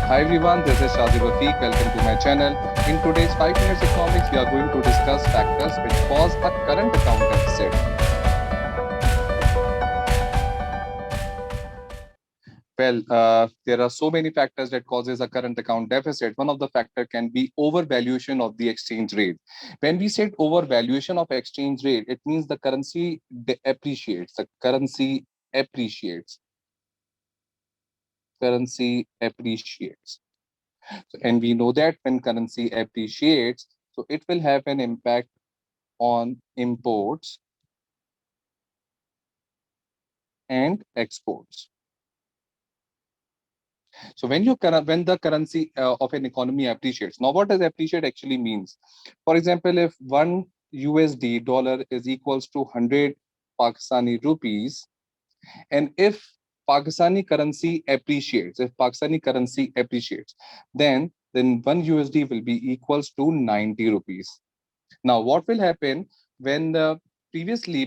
Hi everyone, this is Shazib Rafiq. Welcome to my channel. In today's 5 Minutes Economics, we are going to discuss factors which cause a current account deficit. There are so many factors that causes a current account deficit. One of the factor can be overvaluation of the exchange rate. When we said overvaluation of exchange rate, it means the currency appreciates. The appreciates. Currency appreciates. And we know that when currency appreciates, so it will have an impact on imports and exports. So when the currency of an economy appreciates, now what does appreciate actually means? For example, if one USD dollar is equals to 100 Pakistani rupees, and if Pakistani currency appreciates, then one USD will be equals to 90 rupees. Now, what will happen when previously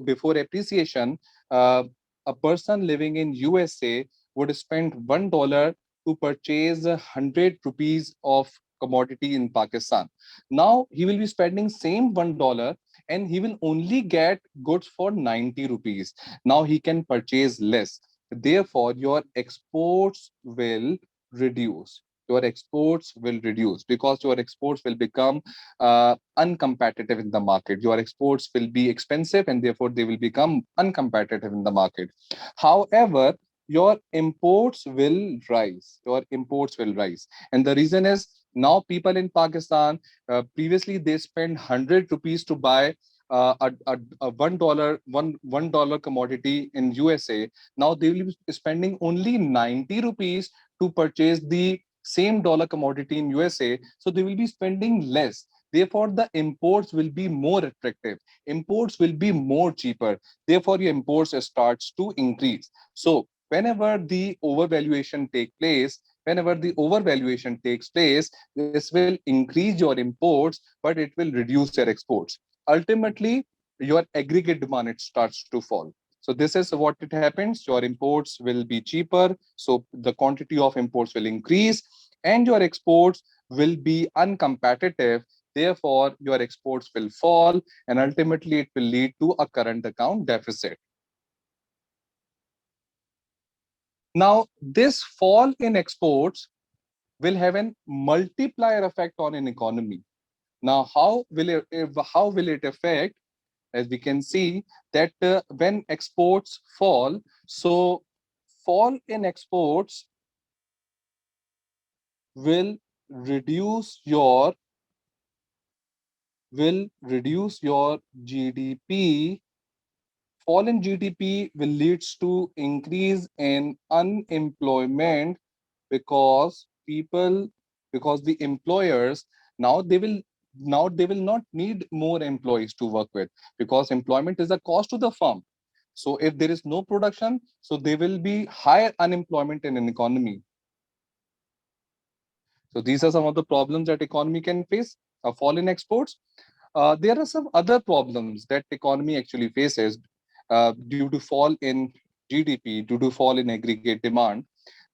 before appreciation, uh, a person living in USA would spend $1 to purchase 100 rupees of commodity in Pakistan. Now he will be spending same $1 and he will only get goods for 90 rupees. Now he can purchase less. Therefore, your exports will reduce. Your exports will reduce because your exports will become uncompetitive in the market. Your exports will be expensive and therefore they will become uncompetitive in the market. However, your imports will rise. Your imports will rise. And the reason is now people in Pakistan, previously they spend 100 rupees to buy a $1 commodity in USA. Now they will be spending only 90 rupees to purchase the same dollar commodity in USA. So they will be spending less. Therefore, the imports will be more attractive. Imports will be more cheaper. Therefore, your imports starts to increase. So whenever the overvaluation takes place, this will increase your imports, but it will reduce your exports. Ultimately, your aggregate demand it starts to fall. So this is what it happens. Your imports will be cheaper, so the quantity of imports will increase, and your exports will be uncompetitive. Therefore, your exports will fall, and ultimately it will lead to a current account deficit. Now, this fall in exports will have an multiplier effect on an economy. Now, how will it affect? As we can see that when exports fall, so fall in exports will reduce your GDP. Fall in GDP will leads to increase in unemployment because people because the employers now they will not need more employees to work with, because employment is a cost to the firm. So if there is no production, so there will be higher unemployment in an economy. So these are some of the problems that economy can face. A fall in exports. There are some other problems that economy actually faces due to fall in GDP, due to fall in aggregate demand.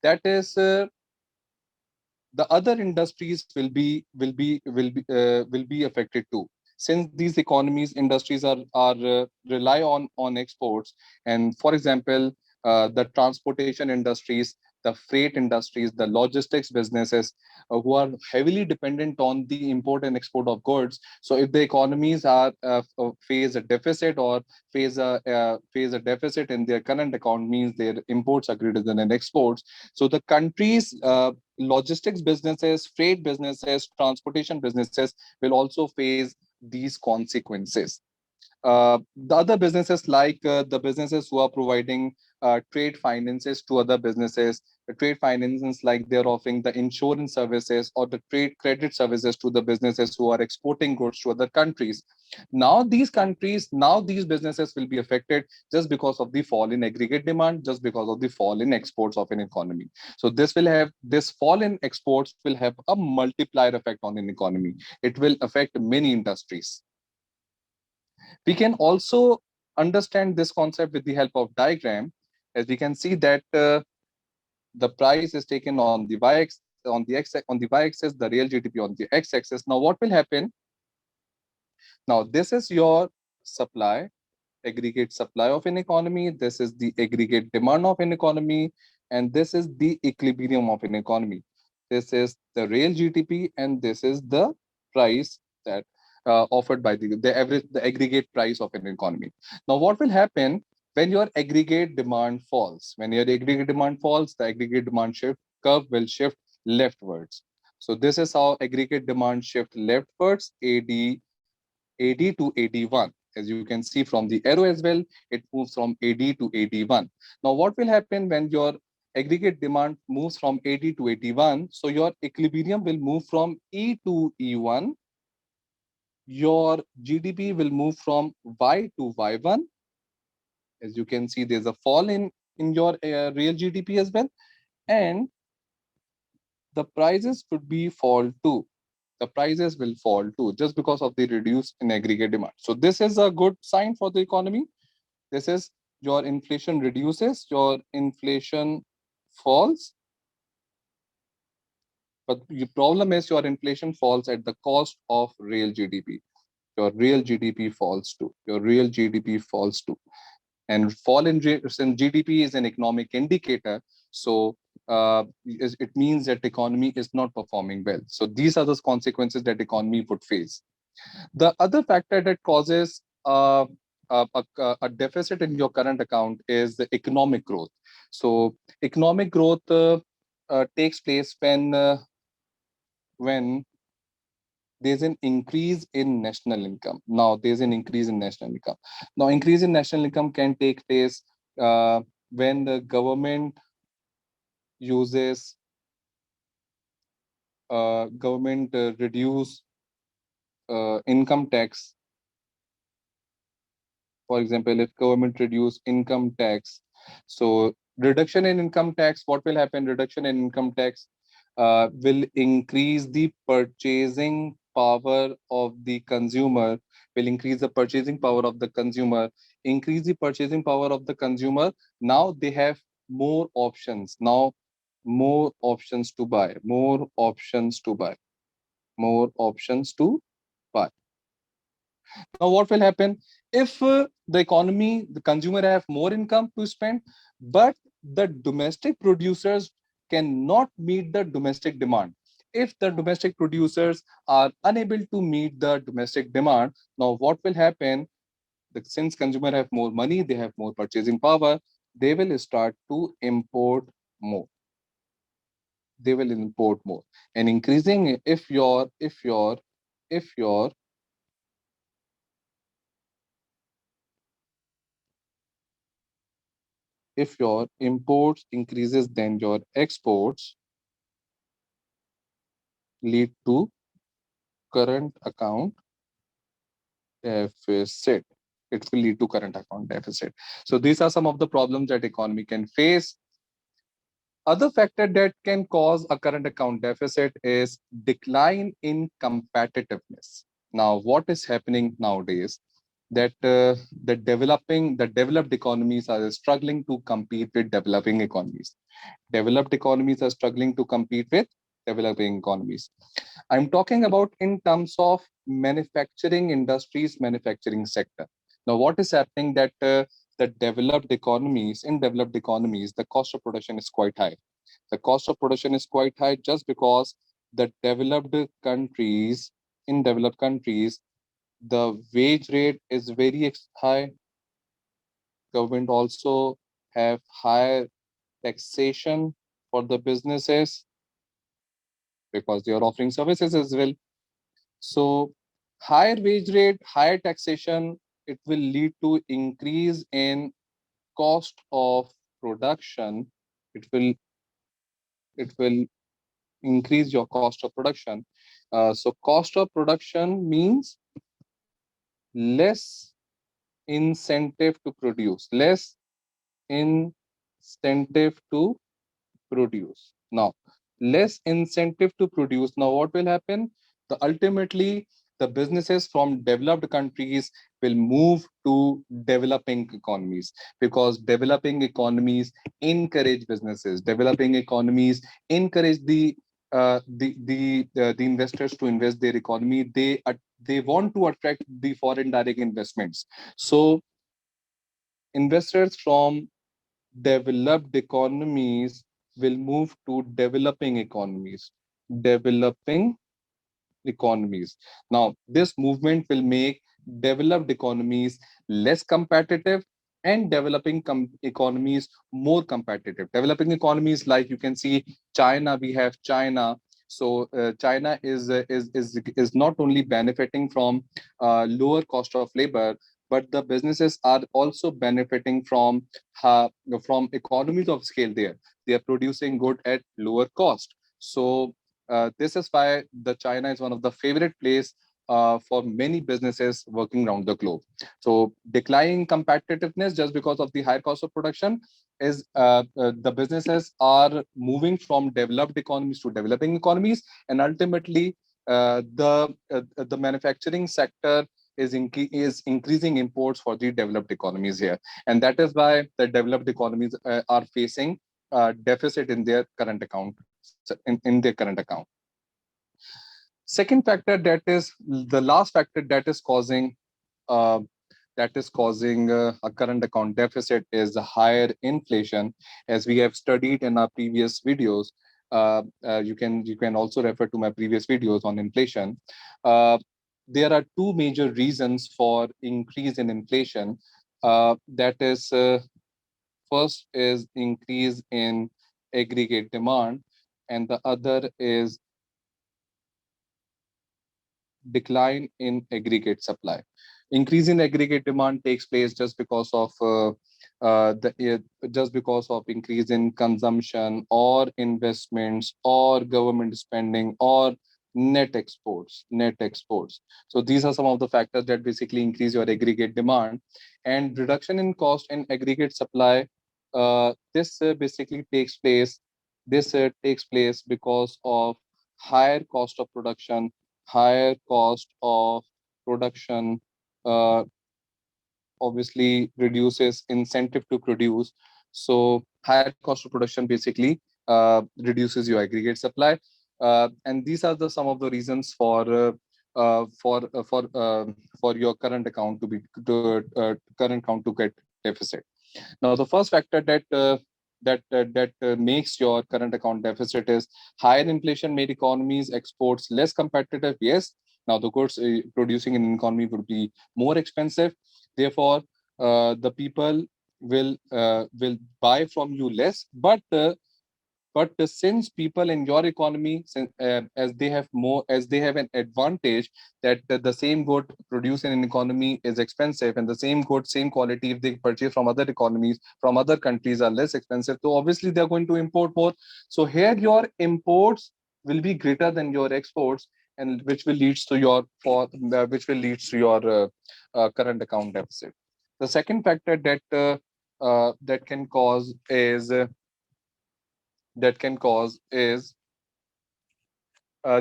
That is, the other industries will be affected too, since these industries are rely on exports. And for example, the transportation industries, the freight industries, the logistics businesses, who are heavily dependent on the import and export of goods. So if the economies are face a deficit, or face a deficit in their current account, means their imports are greater than their exports. So the countries logistics businesses, freight businesses, transportation businesses will also face these consequences. The other businesses, like the businesses who are providing trade finances to other businesses, the trade finances like they're offering the insurance services or the trade credit services to the businesses who are exporting goods to other countries. Now these businesses will be affected just because of the fall in aggregate demand, just because of the fall in exports of an economy. So this fall in exports will have a multiplier effect on an economy. It will affect many industries. We can also understand this concept with the help of diagram, as we can see that The price is taken on the y-axis, the real GDP on the x-axis. Now what will happen? Now this is your supply, aggregate supply of an economy. This is the aggregate demand of an economy, and this is the equilibrium of an economy. This is the real GDP, and this is the price that offered by the aggregate price of an economy. Now, what will happen when your aggregate demand falls? When your aggregate demand falls, the aggregate demand shift curve will shift leftwards. So this is how aggregate demand shift leftwards, AD to AD1. As you can see from the arrow as well, it moves from AD to AD1. Now, what will happen when your aggregate demand moves from AD to AD1? So your equilibrium will move from E to E1. Your GDP will move from Y to Y1. As you can see, there's a fall in your real GDP as well. And the prices would be fall too. The prices will fall too, just because of the reduced in aggregate demand. So this is a good sign for the economy. This is your inflation reduces, your inflation falls, but the problem is your inflation falls at the cost of real GDP. Your real GDP falls too. Your real GDP falls too. And fall in GDP is an economic indicator. So it means that economy is not performing well. So these are the consequences that economy would face. The other factor that causes a deficit in your current account is the economic growth. So economic growth takes place when there's an increase in national income. Now there's an increase in national income. Now increase in national income can take place when the government uses government reduce income tax. For example, if government reduce income tax, so reduction in income tax, what will happen? Reduction in income tax will increase the purchasing power of the consumer, will increase the purchasing power of the consumer, increase the purchasing power of the consumer. Now they have more options. Now more options to buy, more options to buy, more options to buy. Now, what will happen if the economy, the consumer have more income to spend, but the domestic producers cannot meet the domestic demand? If the domestic producers are unable to meet the domestic demand, now what will happen? Since consumer have more money, they have more purchasing power, they will start to import more. They will import more, and increasing if your if your imports increases, then your exports lead to current account deficit. It will lead to current account deficit. So these are some of the problems that economy can face. Other factor that can cause a current account deficit is decline in competitiveness. Now, what is happening nowadays? That the developed economies are struggling to compete with developing economies. Developed economies are struggling to compete with developing economies. I'm talking about in terms of manufacturing industries, manufacturing sector. Now, what is happening that in developed economies, the cost of production is quite high. The cost of production is quite high just because the developed countries, the wage rate is very high. Government also have higher taxation for the businesses because they are offering services as well. So higher wage rate, higher taxation, it will lead to increase in cost of production. It will it will increase your cost of production. So cost of production means less incentive to produce, less incentive to produce. Now, less incentive to produce. Now, what will happen? The ultimately The businesses from developed countries will move to developing economies, because developing economies encourage businesses. Developing economies encourage the investors to invest their economy. They want to attract the foreign direct investments. So investors from developed economies will move to developing economies. Developing economies. Now, this movement will make developed economies less competitive and developing economies more competitive. Developing economies, like you can see, China. We have China. So China is not only benefiting from lower cost of labor, but the businesses are also benefiting uh, from economies of scale. There, they are producing good at lower cost. So this is why the China is one of the favorite place for many businesses working around the globe. So declining competitiveness just because of the higher cost of production is the businesses are moving from developed economies to developing economies, and ultimately the manufacturing sector is increasing imports for the developed economies here, and that is why the developed economies are facing deficit in their current account in their current account. Second factor, that is the last factor uh, that is causing a current account deficit, is the higher inflation. As we have studied in our previous videos, you can also refer to my previous videos on inflation. Uh, there are two major reasons for increase in inflation. That is, first is increase in aggregate demand, and the other is decline in aggregate supply. Increase in aggregate demand takes place just because of increase in consumption or investments or government spending or net exports. So these are some of the factors that basically increase your aggregate demand. And reduction in cost and aggregate supply, this basically takes place because of higher cost of production. Higher cost of production uh, obviously reduces incentive to produce. So higher cost of production basically reduces your aggregate supply, and these are the some of the reasons for your current account to get deficit. Now, the first factor that makes your current account deficit is higher inflation made economies exports less competitive. Yes, now the goods producing in an economy would be more expensive. Therefore, the people will buy from you less. But since people in your economy, as they have an advantage, that the same good produced in an economy is expensive, and the same good, same quality, if they purchase from other economies, from other countries, are less expensive, so obviously they're going to import more. So here your imports will be greater than your exports, and which will leads to your current account deficit. The second factor that can cause is that can cause is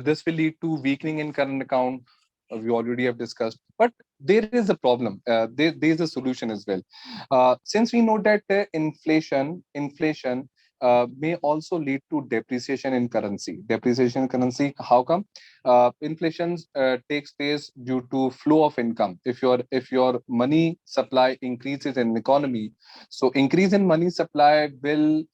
this will lead to weakening in current account. We already have discussed, but there is a problem. There is a solution as well. Since we know that inflation may also lead to depreciation in currency. Depreciation in currency. How come? Inflation takes place due to flow of income. If your money supply increases in economy, so increase in money supply will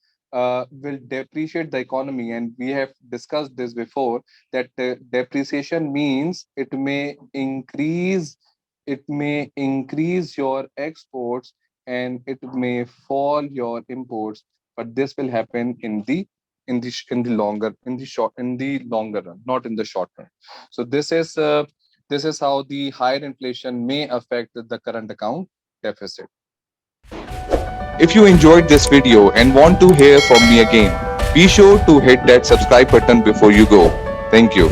depreciate the economy, and we have discussed this before, that depreciation means it may increase your exports, and it may fall your imports, but this will happen in the longer run, not in the short run. So this is how the higher inflation may affect the current account deficit. If you enjoyed this video and want to hear from me again, be sure to hit that subscribe button before you go. Thank you.